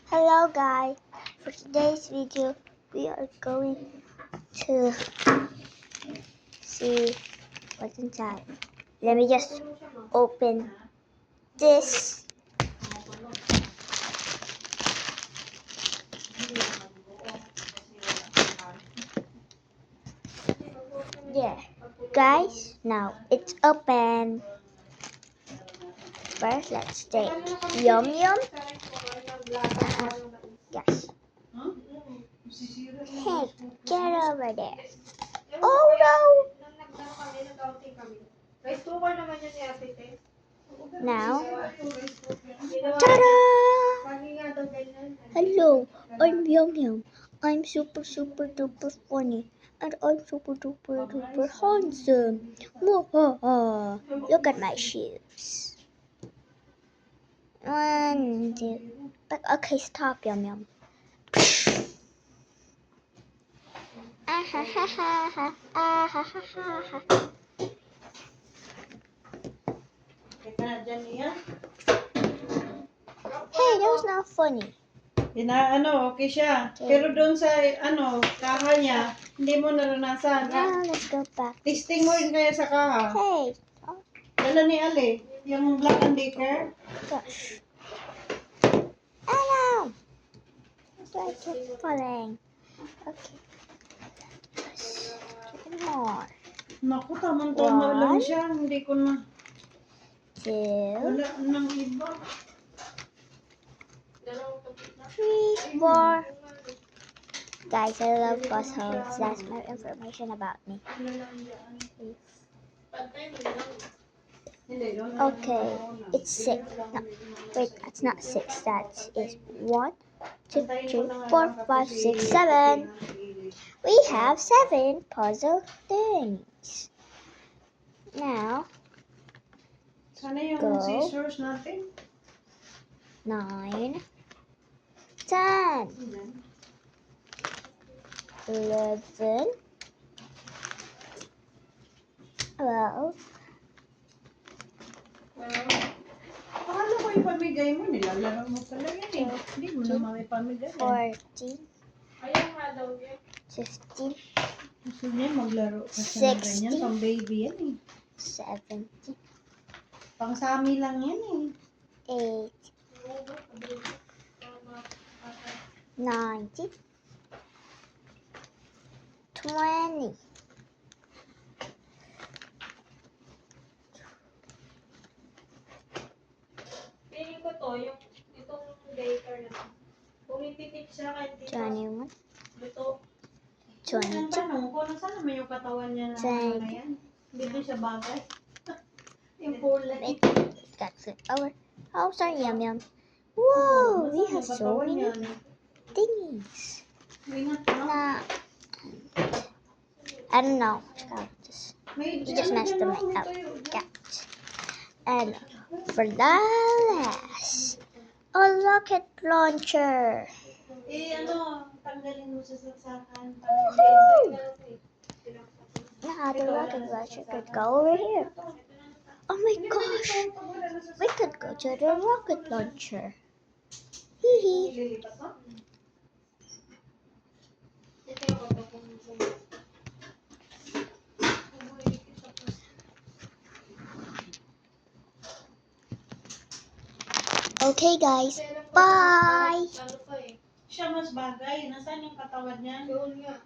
Hello guys, for today's video we are going to see what's inside. Let me just open this. Yeah, guys, now it's open. First, let's take Yum Yum. Yes. Hey, get over there. Oh no! Now, ta-da! Hello, I'm Yum Yum. I'm super duper funny. And I'm super duper handsome. Mwahaha. Look at my shoes. One, two. Okay, stop, Yum Yum. Ah ha ha ha ha. Ah ha ha ha ha. Hey, that was not funny. Okay siya. Pero doon sa, kaha niya, hindi mo naranasan. Now let's go back. Testing mo rin kaya sa kaha. Hey. Oh Dala ni Ali, yung Black and Decker. gosh. Oh no! I keep falling. Okay. Get more. Naku, tamang-tama lang siya. Hindi ko na, Two, wala nang iba. 3, 4. Guys, I love buzzholes. That's more information about me. Okay, it's 6. No, wait, that's not 6. That is 1, 2, 3, 4, 5, 6, 7. We have 7 puzzle things. Now, Sana yung go. scissors natin. 9, 10, 11, 12. Akala ko yung pamigay mo, nilalaro mo pala yan eh. Hindi mo naman may pamigay. 14, Ayaw nga daw yan. 15, Gusto niya maglaro kasi ng ganyan, 16. pang baby yan eh. 17, Pang sami lang yan eh. 8, 19, 20. Piling ko to, yung itong daycare na to. Pumipitik siya kahit dito. 21, Ito. 22, Ang tanong ko, nasaan naman yung katawan niya na ano na yan? Dito siya bagay. Yung kulay. That's it. Oh, sorry, Yum Yum. Whoa, we have so many thingies. Nah, I don't know. You just messed them up. Yeah. And for the last, a rocket launcher. Tanggalin mo sa saksakan. Now the rocket launcher could go over here. Oh my gosh, we could go to the rocket launcher. Hee hee. Okay guys, bye. Siya mas bagay. Nasaan yung katawan niya? Doon nga.